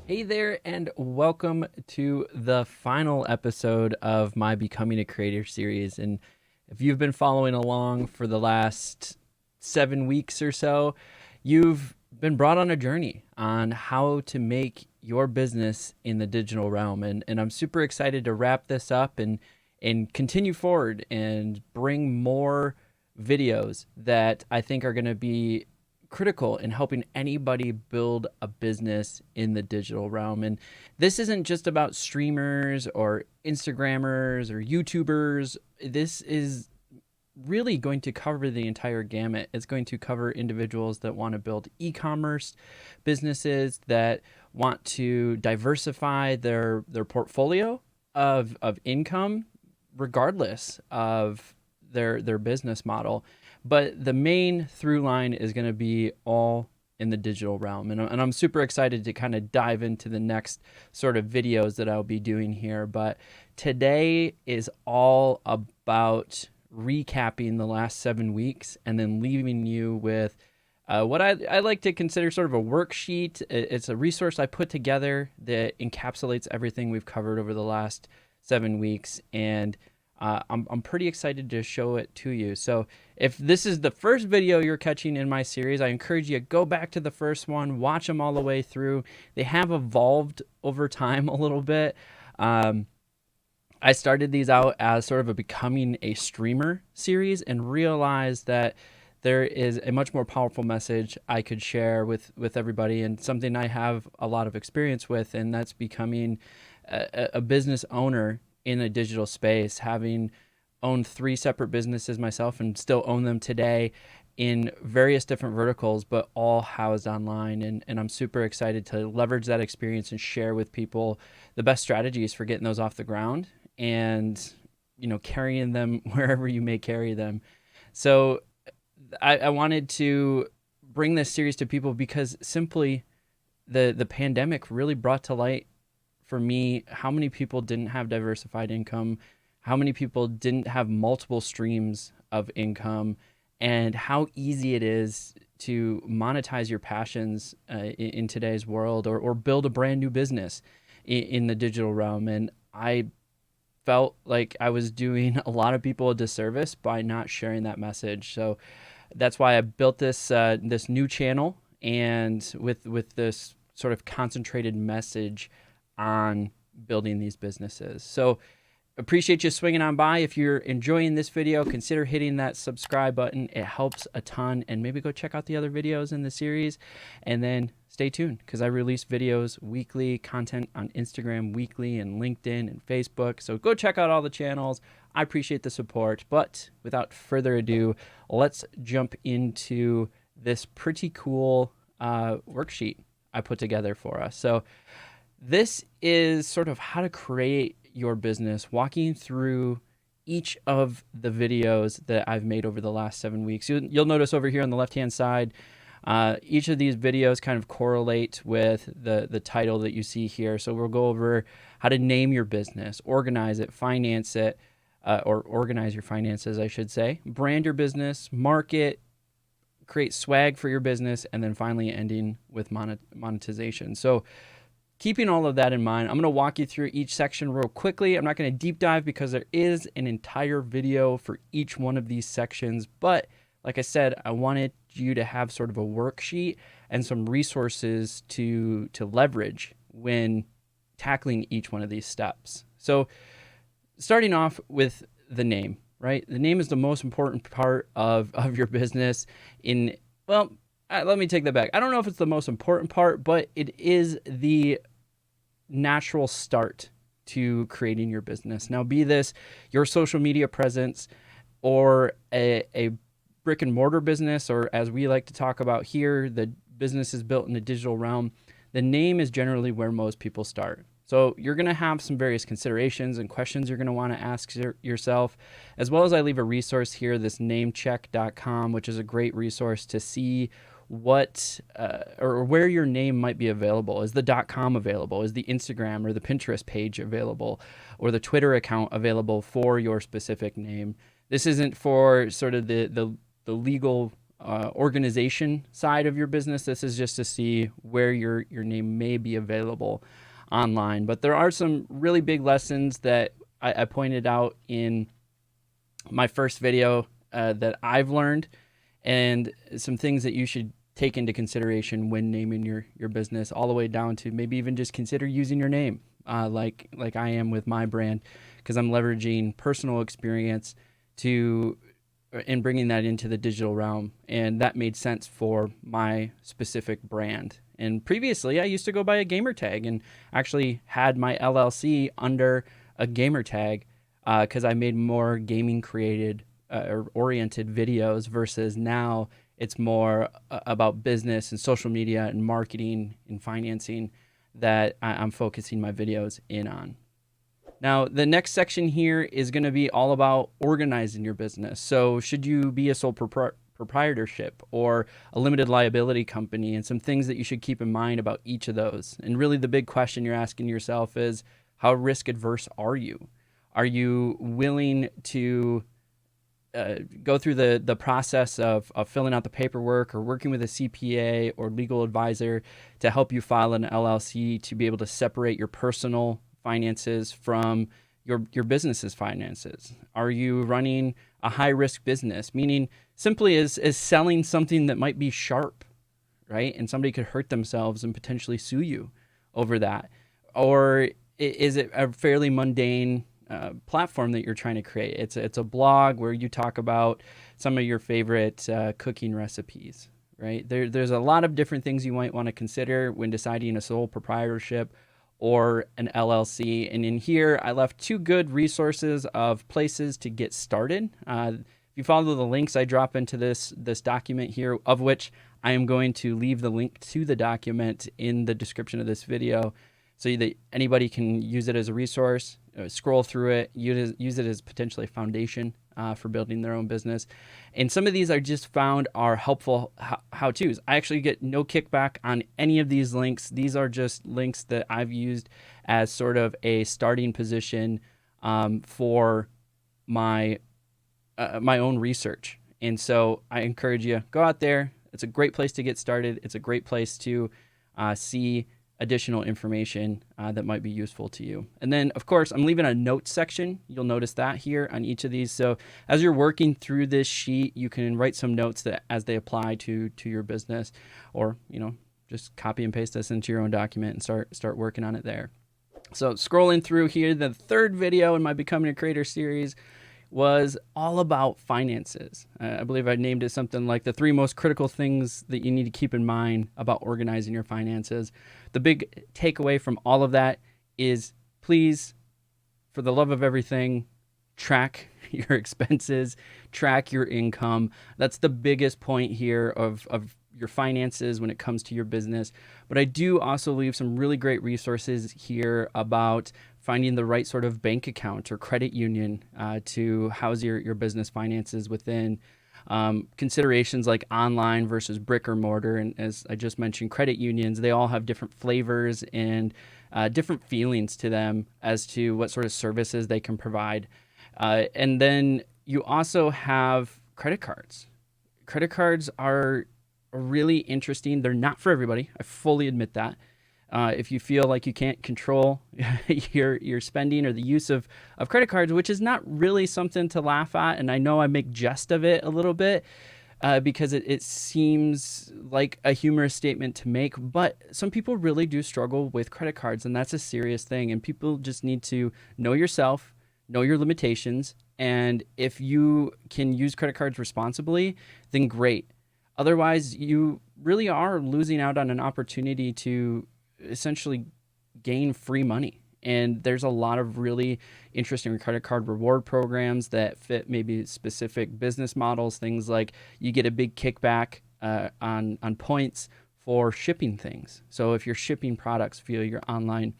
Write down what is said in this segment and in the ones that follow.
Hey there, and welcome to the final episode of my Becoming a Creator series. And if you've been following along for the last 7 weeks or so, you've been brought on a journey on how to make your business in the digital realm. And I'm super excited to wrap this up and continue forward and bring more videos that I think are going to be critical in helping anybody build a business in the digital realm. And this isn't just about streamers or Instagrammers or YouTubers. This is really going to cover the entire gamut. It's going to cover individuals that want to build e-commerce businesses, that want to diversify their portfolio of income regardless of their business model. But the main through line is going to be all in the digital realm. And I'm super excited to kind of dive into the next sort of videos that I'll be doing here. But today is all about recapping the last 7 weeks and then leaving you with what I like to consider sort of a worksheet. It's a resource I put together that encapsulates everything we've covered over the last 7 weeks. And I'm pretty excited to show it to you. So if this is the first video you're catching in my series, I encourage you to go back to the first one, watch them all the way through. They have evolved over time a little bit. I started these out as sort of a becoming a streamer series and realized that there is a much more powerful message I could share with everybody, and something I have a lot of experience with, and that's becoming a business owner in a digital space, having owned 3 separate businesses myself and still own them today in various different verticals, but all housed online. And I'm super excited to leverage that experience and share with people the best strategies for getting those off the ground and, carrying them wherever you may carry them. So I wanted to bring this series to people because simply the pandemic really brought to light for me how many people didn't have diversified income, how many people didn't have multiple streams of income, and how easy it is to monetize your passions in today's world, or build a brand new business in the digital realm. And I felt like I was doing a lot of people a disservice by not sharing that message. So that's why I built this new channel, and with this sort of concentrated message on building these businesses. So appreciate you swinging on by. If you're enjoying this video, consider hitting that subscribe button. It helps a ton. And maybe go check out the other videos in the series, and then stay tuned because I release videos weekly, content on Instagram weekly, and LinkedIn and Facebook. So go check out all the channels. I appreciate the support. But without further ado, let's jump into this pretty cool worksheet I put together for us. So this is sort of how to create your business, walking through each of the videos that I've made over the last 7 weeks. You'll notice over here on the left-hand side, each of these videos kind of correlate with the title that you see here. So we'll go over how to name your business, organize it, finance it, or organize your finances, I should say, brand your business, market, create swag for your business, and then finally ending with monetization. So keeping all of that in mind, I'm going to walk you through each section real quickly. I'm not going to deep dive because there is an entire video for each one of these sections. But like I said, I wanted you to have sort of a worksheet and some resources to leverage when tackling each one of these steps. So starting off with the name, right? The name is the most important part of your business. Let me take that back. I don't know if it's the most important part, but it is the natural start to creating your business. Now, be this your social media presence or a brick and mortar business, or as we like to talk about here, the business is built in the digital realm. The name is generally where most people start. So you're going to have some various considerations and questions you're going to want to ask yourself, as well as I leave a resource here, this namecheck.com, which is a great resource to see what or where your name might be available. Is the .com available? Is the Instagram or the Pinterest page available, or the Twitter account available for your specific name? This isn't for sort of the legal organization side of your business. This is just to see where your name may be available online. But there are some really big lessons that I pointed out in my first video that I've learned, and some things that you should take into consideration when naming your business, all the way down to maybe even just consider using your name, like I am with my brand, because I'm leveraging personal experience and bringing that into the digital realm, and that made sense for my specific brand. And previously, I used to go by a gamer tag, and actually had my LLC under a gamer tag because I made more gaming created or oriented videos, versus now it's more about business and social media and marketing and financing that I'm focusing my videos in on. Now, the next section here is going to be all about organizing your business. So should you be a sole proprietorship or a limited liability company, and some things that you should keep in mind about each of those. And really the big question you're asking yourself is, how risk adverse are you? Are you willing to go through the process of filling out the paperwork, or working with a CPA or legal advisor to help you file an LLC to be able to separate your personal finances from your business's finances? Are you running a high risk business, meaning simply is selling something that might be sharp, right? And somebody could hurt themselves and potentially sue you over that. Or is it a fairly mundane platform that you're trying to create? It's a blog where you talk about some of your favorite cooking recipes, right? There's a lot of different things you might want to consider when deciding a sole proprietorship or an LLC. And in here, I left 2 good resources of places to get started. If you follow the links I drop into this document here, of which I am going to leave the link to the document in the description of this video, so that anybody can use it as a resource, scroll through it, use it as potentially a foundation for building their own business. And some of these I just found are helpful how-tos. I actually get no kickback on any of these links. These are just links that I've used as sort of a starting position for my own research. And so I encourage you, go out there. It's a great place to get started. It's a great place to see additional information that might be useful to you. And then, of course, I'm leaving a notes section. You'll notice that here on each of these. So as you're working through this sheet, you can write some notes that as they apply to your business, or just copy and paste this into your own document and start working on it there. So scrolling through here, the third video in my Becoming a Creator series was all about finances. I believe I named it something like the 3 most critical things that you need to keep in mind about organizing your finances. The big takeaway from all of that is, please, for the love of everything, track your expenses, track your income. That's the biggest point here of your finances when it comes to your business. But I do also leave some really great resources here about finding the right sort of bank account or credit union to house your business finances within. Considerations like online versus brick or mortar. And as I just mentioned, credit unions, they all have different flavors and different feelings to them as to what sort of services they can provide. And then you also have credit cards. Credit cards are really interesting. They're not for everybody. I fully admit that. If you feel like you can't control your spending or the use of credit cards, which is not really something to laugh at. And I know I make jest of it a little bit because it seems like a humorous statement to make, but some people really do struggle with credit cards, and that's a serious thing. And people just need to know yourself, know your limitations. And if you can use credit cards responsibly, then great. Otherwise, you really are losing out on an opportunity to essentially gain free money. And there's a lot of really interesting credit card reward programs that fit maybe specific business models. Things like you get a big kickback on points for shipping things. So if you're shipping products via your online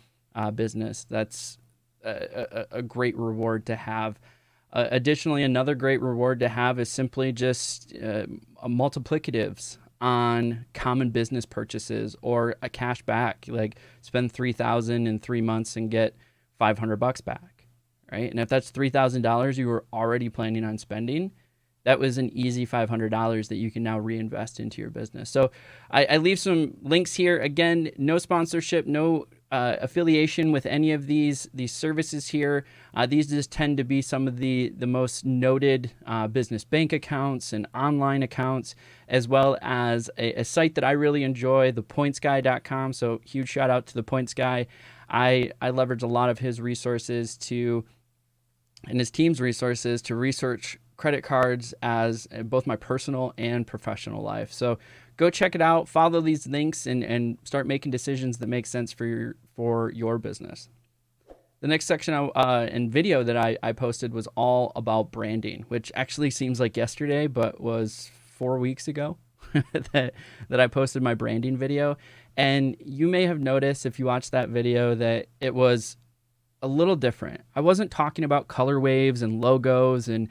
business, that's a great reward to have. Additionally, another great reward to have is simply just multiplicatives on common business purchases, or a cash back, like spend $3,000 in 3 months and get $500 back, right? And if that's $3,000 you were already planning on spending, that was an easy $500 that you can now reinvest into your business. So I leave some links here. Again, no sponsorship, no affiliation with any of these services here. These just tend to be some of the most noted business bank accounts and online accounts, as well as a site that I really enjoy, thepointsguy.com. So huge shout out to the Points Guy. I leverage a lot of his resources and his team's resources to research credit cards as both my personal and professional life. So go check it out, follow these links, and start making decisions that make sense for your business. The next section and video that I posted was all about branding, which actually seems like yesterday, but was 4 weeks ago that I posted my branding video. And you may have noticed if you watched that video that it was a little different. I wasn't talking about color waves and logos and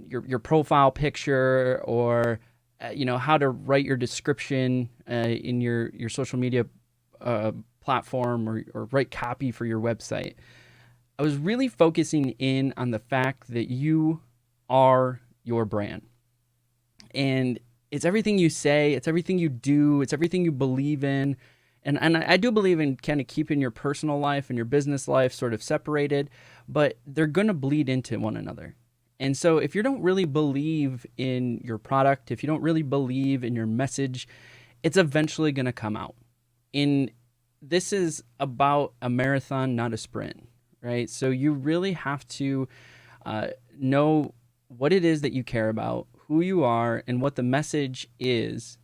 your profile picture or how to write your description in your social media platform or write copy for your website. I was really focusing in on the fact that you are your brand. And it's everything you say, it's everything you do, it's everything you believe in. And I do believe in kind of keeping your personal life and your business life sort of separated, but they're going to bleed into one another. And so if you don't really believe in your product, if you don't really believe in your message, it's eventually going to come out. This is about a marathon, not a sprint, right? So you really have to know what it is that you care about, who you are, and what the message is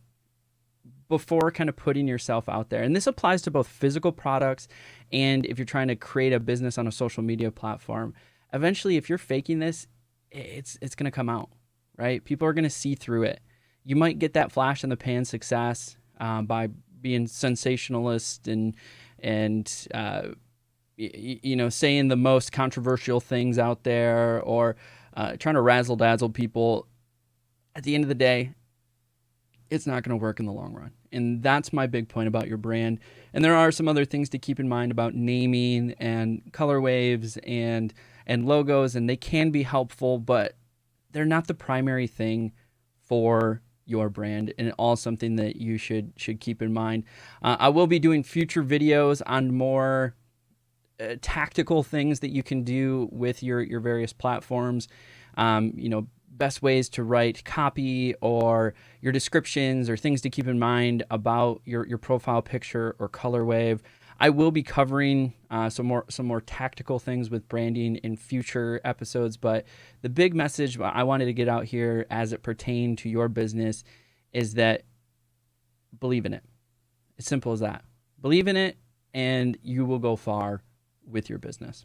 before kind of putting yourself out there. And this applies to both physical products and if you're trying to create a business on a social media platform. Eventually, if you're faking this, it's going to come out, right? People are going to see through it. You might get that flash in the pan success by being sensationalist and saying the most controversial things out there or trying to razzle dazzle people. At the end of the day, it's not going to work in the long run. And that's my big point about your brand. And there are some other things to keep in mind about naming and color waves and logos, and they can be helpful, but they're not the primary thing for your brand, and all something that you should keep in mind. I will be doing future videos on more tactical things that you can do with your various platforms. Best ways to write copy or your descriptions or things to keep in mind about your profile picture or color wave. I will be covering some more tactical things with branding in future episodes, but the big message I wanted to get out here as it pertained to your business is that believe in it. As simple as that. Believe in it and you will go far with your business.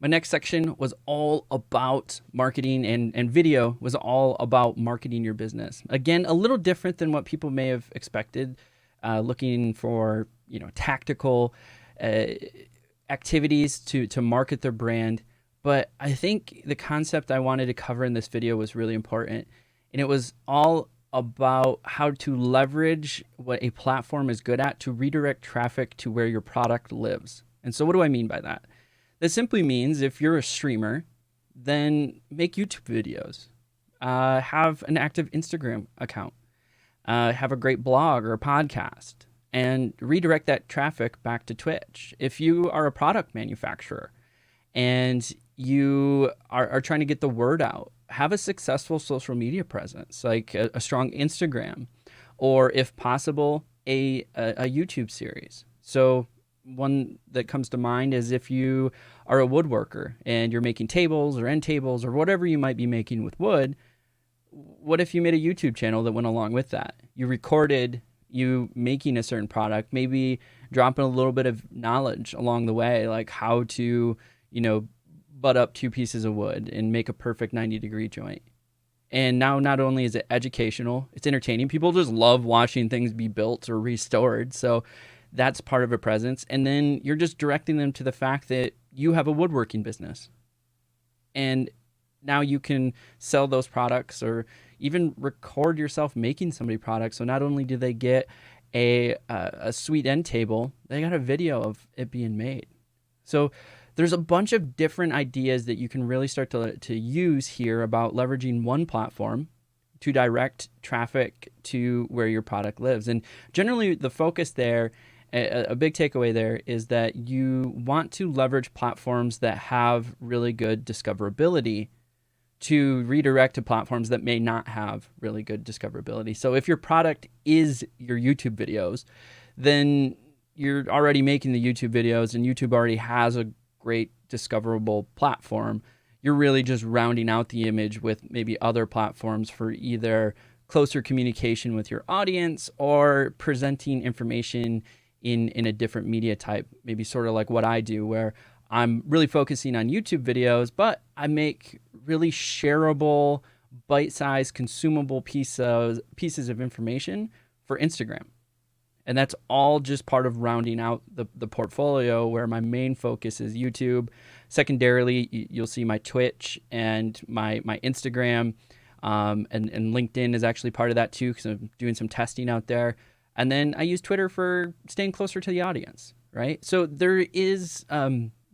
My next section was all about marketing, and video was all about marketing your business. Again, a little different than what people may have expected, looking for tactical activities to market their brand. But I think the concept I wanted to cover in this video was really important, and it was all about how to leverage what a platform is good at to redirect traffic to where your product lives. And so what do I mean by that? That simply means if you're a streamer, then make YouTube videos, have an active Instagram account, have a great blog or a podcast, and redirect that traffic back to Twitch. If you are a product manufacturer and you are trying to get the word out, have a successful social media presence, like a strong Instagram, or if possible, a YouTube series. So one that comes to mind is if you are a woodworker and you're making tables or end tables or whatever you might be making with wood, what if you made a YouTube channel that went along with that? You recorded you making a certain product, maybe dropping a little bit of knowledge along the way, like how to, butt up two pieces of wood and make a perfect 90-degree joint. And now not only is it educational, it's entertaining. People just love watching things be built or restored. So that's part of a presence. And then you're just directing them to the fact that you have a woodworking business. And now you can sell those products or even record yourself making somebody products. So not only do they get a sweet end table, they got a video of it being made. So there's a bunch of different ideas that you can really start to use here about leveraging one platform to direct traffic to where your product lives. And generally the focus there, a big takeaway there, is that you want to leverage platforms that have really good discoverability to redirect to platforms that may not have really good discoverability. So if your product is your YouTube videos, then you're already making the YouTube videos and YouTube already has a great discoverable platform. You're really just rounding out the image with maybe other platforms for either closer communication with your audience or presenting information in a different media type, maybe sort of like what I do, where I'm really focusing on YouTube videos, but I make really shareable, bite-sized, consumable pieces of information for Instagram. And that's all just part of rounding out the portfolio, where my main focus is YouTube. Secondarily, you'll see my Twitch and my Instagram, and LinkedIn is actually part of that too, because I'm doing some testing out there. And then I use Twitter for staying closer to the audience, right? So there is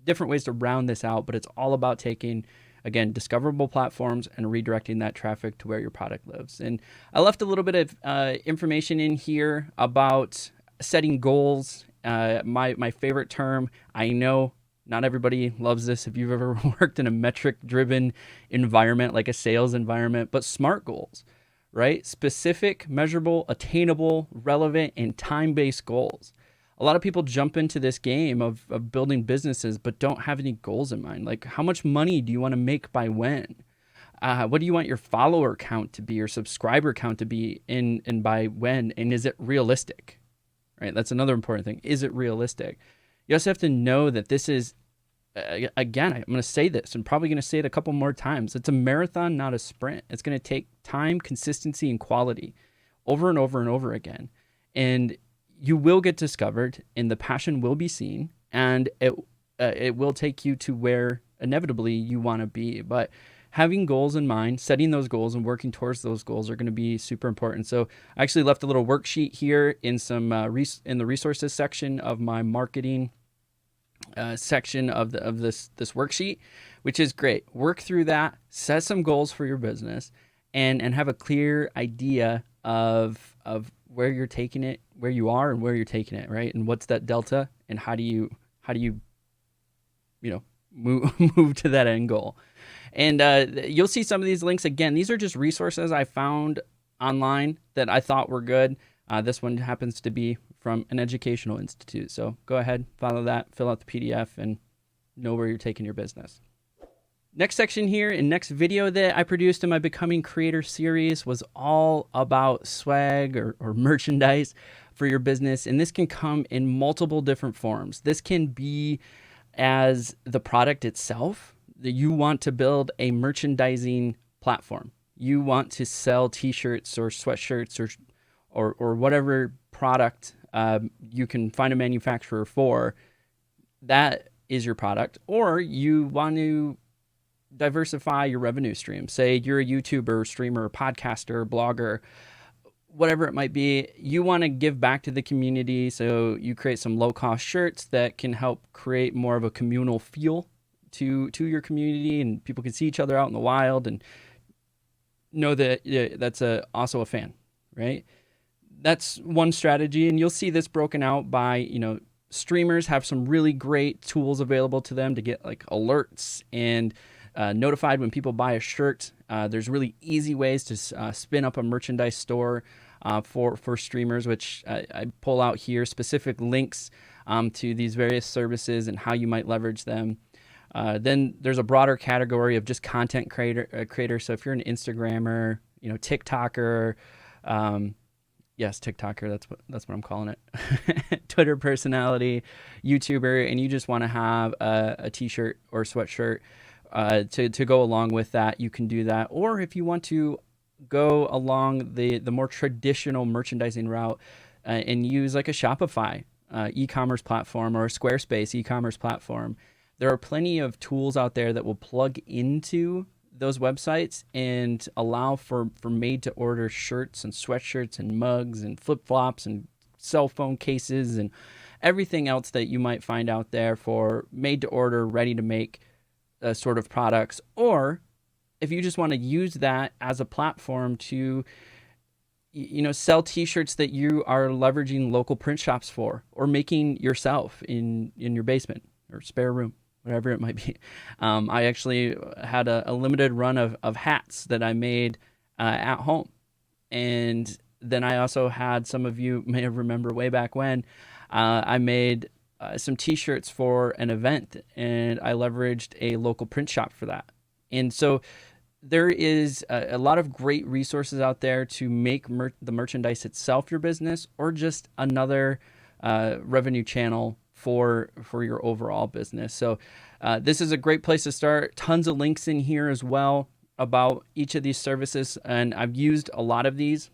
different ways to round this out, but it's all about taking, again, discoverable platforms and redirecting that traffic to where your product lives. And I left a little bit of information in here about setting goals. My favorite term, I know not everybody loves this if you've ever worked in a metric-driven environment, like a sales environment, but SMART goals, right? Specific, measurable, attainable, relevant, and time-based goals. A lot of people jump into this game of building businesses, but don't have any goals in mind. Like, how much money do you want to make by when? What do you want your follower count to be, or subscriber count to be, and by when? And is it realistic? Right? That's another important thing. Is it realistic? You also have to know that this is, again, I'm going to say this, I'm probably going to say it a couple more times. It's a marathon, not a sprint. It's going to take time, consistency, and quality over and over and over again. And you will get discovered, and the passion will be seen, and it will take you to where inevitably you want to be. But having goals in mind, setting those goals and working towards those goals are going to be super important. So I actually left a little worksheet here in some in the resources section of my marketing section of this worksheet, which is great. Work through that, set some goals for your business, and have a clear idea of where you're taking it, where you are and where you're taking it, right? And what's that delta, and how do you move to that end goal. And you'll see some of these links. Again, these are just resources I found online that I thought were good. This one happens to be from an educational institute. So go ahead, follow that, fill out the PDF, and know where you're taking your business. Next section here, and next video that I produced in my Becoming Creator series was all about swag or merchandise for your business. And this can come in multiple different forms. This can be as the product itself, that you want to build a merchandising platform. You want to sell t-shirts or sweatshirts or whatever product you can find a manufacturer for. That is your product. Or you want to diversify your revenue stream. Say you're a YouTuber, streamer, podcaster, blogger, whatever it might be. You want to give back to the community, so you create some low-cost shirts that can help create more of a communal feel to your community, and people can see each other out in the wild and know that that's also a fan, right? That's one strategy, and you'll see this broken out by, streamers have some really great tools available to them to get like alerts and notified when people buy a shirt. There's really easy ways to spin up a merchandise store for streamers, which I pull out here, specific links to these various services and how you might leverage them. Then there's a broader category of just content creator. So if you're an Instagrammer, TikToker, yes, TikToker, that's what I'm calling it. Twitter personality, YouTuber, and you just want to have a t-shirt or sweatshirt to go along with that, you can do that. Or if you want to go along the more traditional merchandising route and use like a Shopify e-commerce platform or a Squarespace e-commerce platform, there are plenty of tools out there that will plug into those websites and allow for made-to-order shirts and sweatshirts and mugs and flip-flops and cell phone cases and everything else that you might find out there for made to order, ready to make sort of products. Or if you just want to use that as a platform to sell t-shirts that you are leveraging local print shops for, or making yourself in your basement or spare room, whatever it might be. I actually had a limited run of hats that I made at home. And then I also had, some of you may have remember way back when, I made some t-shirts for an event, and I leveraged a local print shop for that. And so there is a lot of great resources out there to make the merchandise itself your business, or just another revenue channel for your overall business. So this is a great place to start. Tons of links in here as well about each of these services, and I've used a lot of these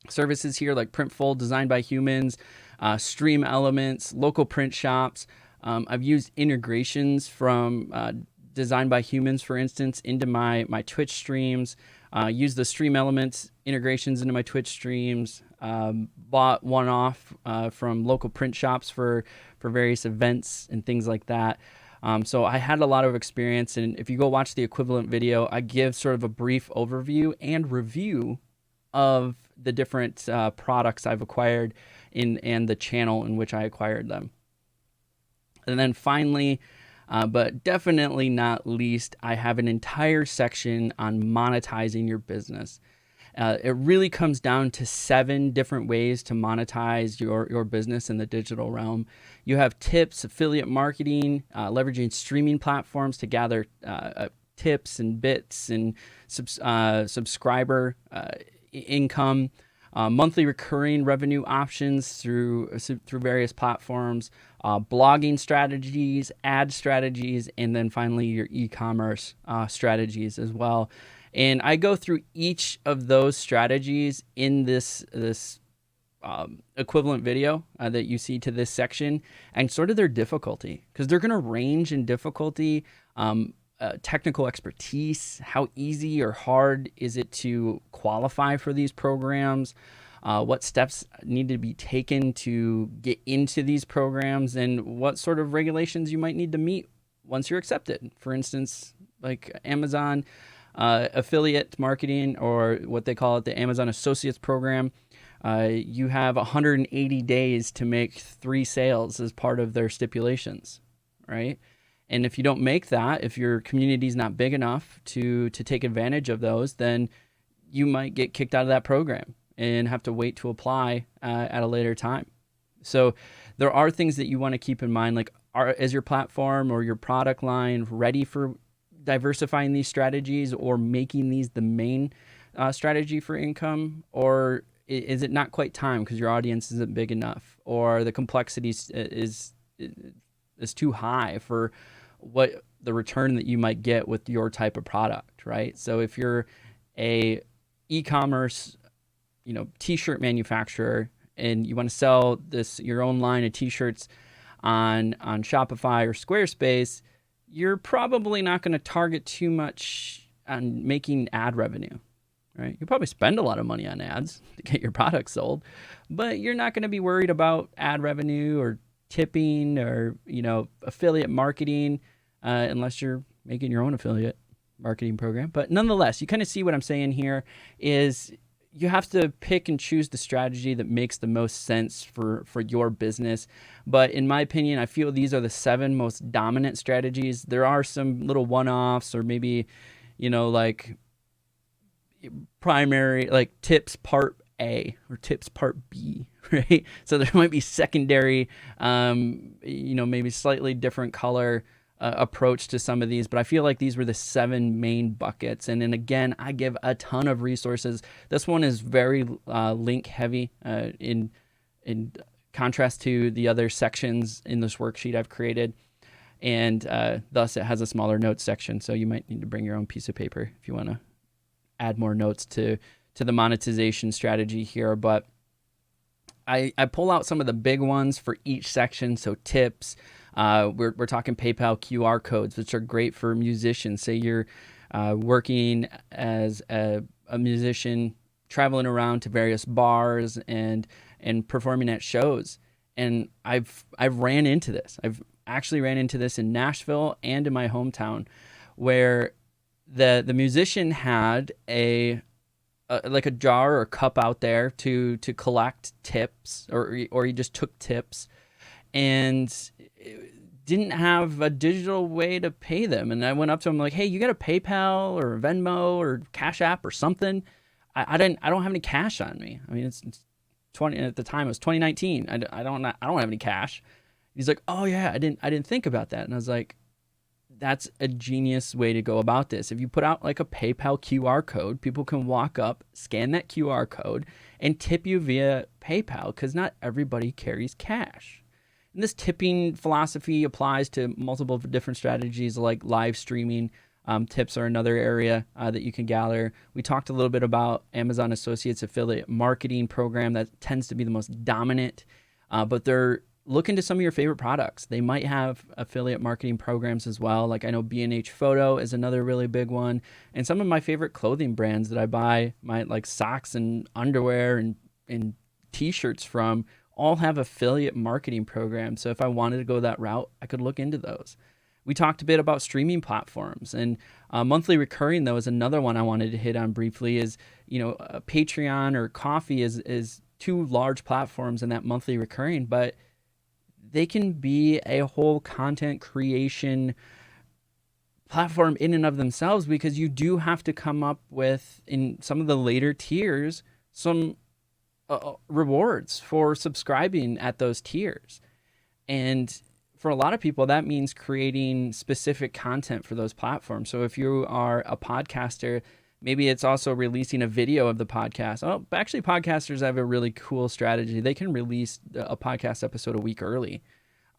services here, like Printful, Designed by Humans, Stream Elements, local print shops. I've used integrations from Designed by Humans, for instance, into my Twitch streams. Use the Stream Elements integrations into my Twitch streams. Bought one-off from local print shops for various events and things like that. So I had a lot of experience, and if you go watch the equivalent video, I give sort of a brief overview and review of the different products I've acquired and the channel in which I acquired them. And then finally, but definitely not least, I have an entire section on monetizing your business. It really comes down to 7 different ways to monetize your business in the digital realm. You have tips, affiliate marketing, leveraging streaming platforms to gather tips and bits and subscriber income, monthly recurring revenue options through various platforms, blogging strategies, ad strategies, and then finally your e-commerce strategies as well. And I go through each of those strategies in this equivalent video that you see to this section, and sort of their difficulty, because they're going to range in difficulty, technical expertise, how easy or hard is it to qualify for these programs, what steps need to be taken to get into these programs, and what sort of regulations you might need to meet once you're accepted. For instance, like Amazon affiliate marketing, or what they call it, the Amazon Associates program. You have 180 days to make 3 sales as part of their stipulations, right? And if you don't make that, if your community is not big enough to take advantage of those, then you might get kicked out of that program and have to wait to apply at a later time. So there are things that you want to keep in mind, like, is your platform or your product line ready for diversifying these strategies, or making these the main strategy for income? Or is it not quite time because your audience isn't big enough, or the complexity is too high for what the return that you might get with your type of product, right? So if you're a e-commerce, t-shirt manufacturer, and you want to sell your own line of t-shirts on Shopify or Squarespace, you're probably not going to target too much on making ad revenue, right? You'll probably spend a lot of money on ads to get your product sold, but you're not going to be worried about ad revenue or tipping or, affiliate marketing, unless you're making your own affiliate marketing program. But nonetheless, you kind of see what I'm saying here is you have to pick and choose the strategy that makes the most sense for your business. But in my opinion, I feel these are the 7 most dominant strategies. There are some little one-offs, or maybe, like primary, like tips part A or tips part B, right? So there might be secondary, maybe slightly different color approach to some of these, but I feel like these were the 7 main buckets. And then again, I give a ton of resources. This one is very link heavy in contrast to the other sections in this worksheet I've created. And thus it has a smaller notes section. So you might need to bring your own piece of paper if you want to add more notes to the monetization strategy here. But I pull out some of the big ones for each section. So tips, we're talking PayPal QR codes, which are great for musicians. Say you're working as a musician, traveling around to various bars and performing at shows, And I've ran into this. I've actually ran into this in Nashville and in my hometown, where the musician had like a jar or a cup out there to collect tips, or he just took tips, and didn't have a digital way to pay them. And I went up to him like, "Hey, you got a PayPal or Venmo or Cash App or something?" I don't have any cash on me. I mean, it's 20 at the time. It was 2019. I don't have any cash. He's like, "Oh yeah, I didn't think about that." And I was like, that's a genius way to go about this. If you put out like a PayPal QR code, people can walk up, scan that QR code, and tip you via PayPal, because not everybody carries cash. And this tipping philosophy applies to multiple different strategies like live streaming. Tips are another area that you can gather. We talked a little bit about Amazon Associates affiliate marketing program that tends to be the most dominant, but they're look into some of your favorite products. They might have affiliate marketing programs as well. Like I know B&H Photo is another really big one. And some of my favorite clothing brands that I buy, my like socks and underwear and t-shirts from, all have affiliate marketing programs. So if I wanted to go that route, I could look into those. We talked a bit about streaming platforms, and monthly recurring, though, is another one I wanted to hit on briefly. Is, Patreon or Coffee is two large platforms in that monthly recurring, but they can be a whole content creation platform in and of themselves, because you do have to come up with, in some of the later tiers, some rewards for subscribing at those tiers. And for a lot of people, that means creating specific content for those platforms. So if you are a podcaster, maybe it's also releasing a video of the podcast. Oh, actually, podcasters have a really cool strategy. They can release a podcast episode a week early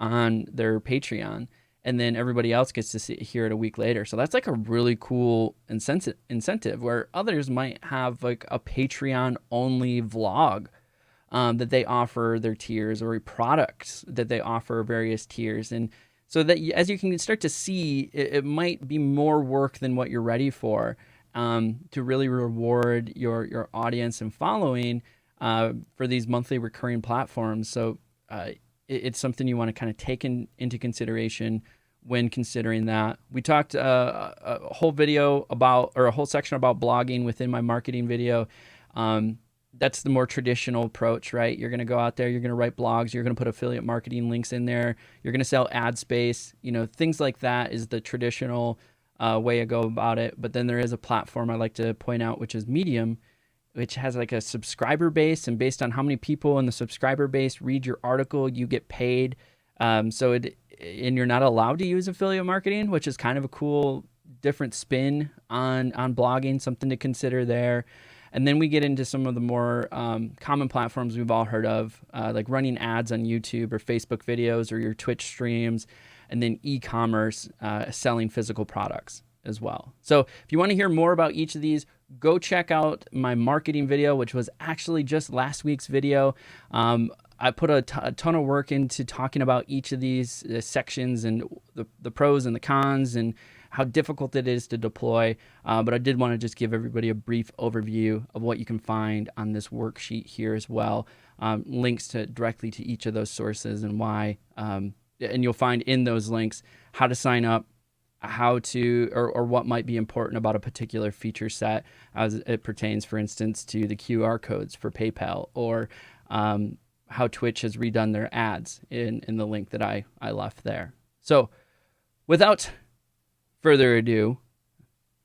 on their Patreon, and then everybody else gets to hear it a week later. So that's like a really cool incentive, where others might have like a Patreon-only vlog that they offer their tiers, or products that they offer various tiers. And so that, as you can start to see, it might be more work than what you're ready for, to really reward your audience and following for these monthly recurring platforms. So it's something you want to kind of take into consideration when considering that. We talked a whole video about, or a whole section about blogging within my marketing video. That's the more traditional approach, right? You're going to go out there, you're going to write blogs, you're going to put affiliate marketing links in there, you're going to sell ad space, things like that is the traditional way to go about it. But then there is a platform I like to point out, which is Medium, which has like a subscriber base, and based on how many people in the subscriber base read your article, you get paid. And you're not allowed to use affiliate marketing, which is kind of a cool, different spin on blogging, something to consider there. And then we get into some of the more common platforms we've all heard of, like running ads on YouTube or Facebook videos or your Twitch streams, and then e-commerce, selling physical products as well. So if you want to hear more about each of these, go check out my marketing video, which was actually just last week's video. I put a ton of work into talking about each of these sections and the pros and the cons and how difficult it is to deploy. But I did want to just give everybody a brief overview of what you can find on this worksheet here as well. Links directly to each of those sources and why. And you'll find in those links how to sign up, how to, or what might be important about a particular feature set as it pertains, for instance, to the QR codes for PayPal, or how Twitch has redone their ads in the link that I left there. So without further ado,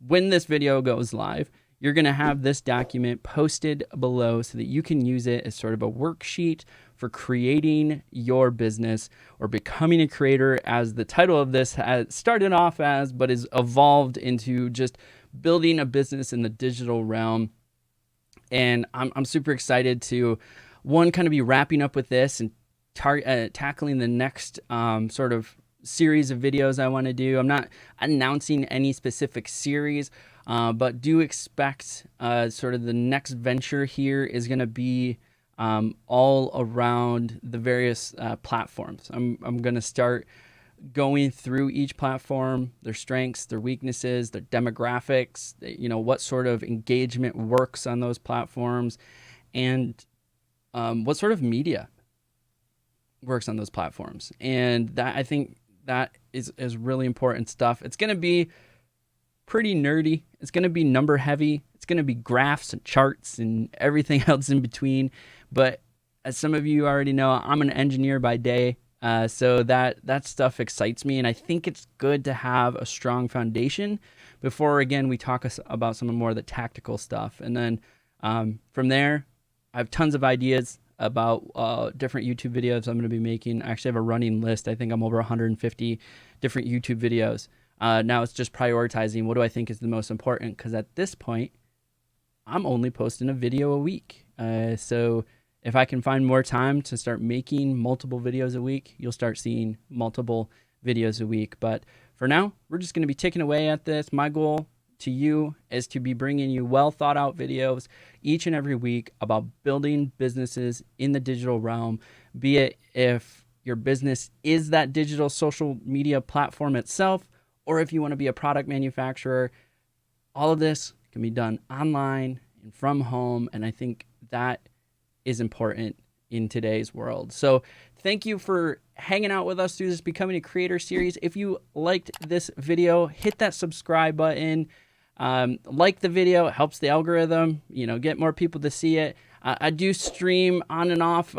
when this video goes live, you're going to have this document posted below so that you can use it as sort of a worksheet for creating your business, or becoming a creator, as the title of this has started off as, but is evolved into just building a business in the digital realm. And I'm super excited to, one, kind of be wrapping up with this and tackling the next sort of series of videos I want to do. I'm not announcing any specific series, but do expect sort of the next venture here is going to be all around the various platforms. I'm going to start going through each platform, their strengths, their weaknesses, their demographics, what sort of engagement works on those platforms, and what sort of media works on those platforms. And that, I think that is really important stuff. It's going to be pretty nerdy. It's going to be number heavy. It's going to be graphs and charts and everything else in between. But as some of you already know, I'm an engineer by day. So that stuff excites me. And I think it's good to have a strong foundation before, again, we talk about some more of the tactical stuff. And then from there, I have tons of ideas about different YouTube videos I'm going to be making. I actually have a running list. I think I'm over 150 different YouTube videos. Now it's just prioritizing what do I think is the most important, because at this point, I'm only posting a video a week. So if I can find more time to start making multiple videos a week, you'll start seeing multiple videos a week. But for now, we're just going to be ticking away at this. My goal to you is to be bringing you well thought out videos each and every week about building businesses in the digital realm, be it if your business is that digital social media platform itself, or if you want to be a product manufacturer. All of this can be done online and from home. And I think that is important in today's world. So thank you for hanging out with us through this Becoming a Creator series. If you liked this video, hit that subscribe button. Like the video, it helps the algorithm, get more people to see it. I do stream on and off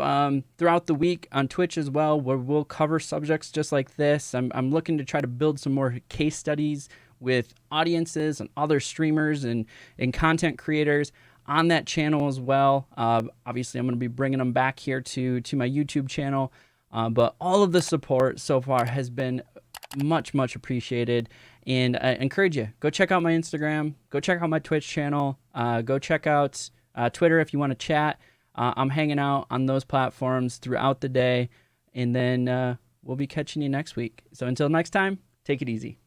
throughout the week on Twitch as well, where we'll cover subjects just like this. I'm looking to try to build some more case studies with audiences and other streamers and content creators on that channel as well. Obviously, I'm going to be bringing them back here to my YouTube channel. But all of the support so far has been much, much appreciated. And I encourage you, go check out my Instagram, go check out my Twitch channel, go check out Twitter if you want to chat. I'm hanging out on those platforms throughout the day. And then we'll be catching you next week. So until next time, take it easy.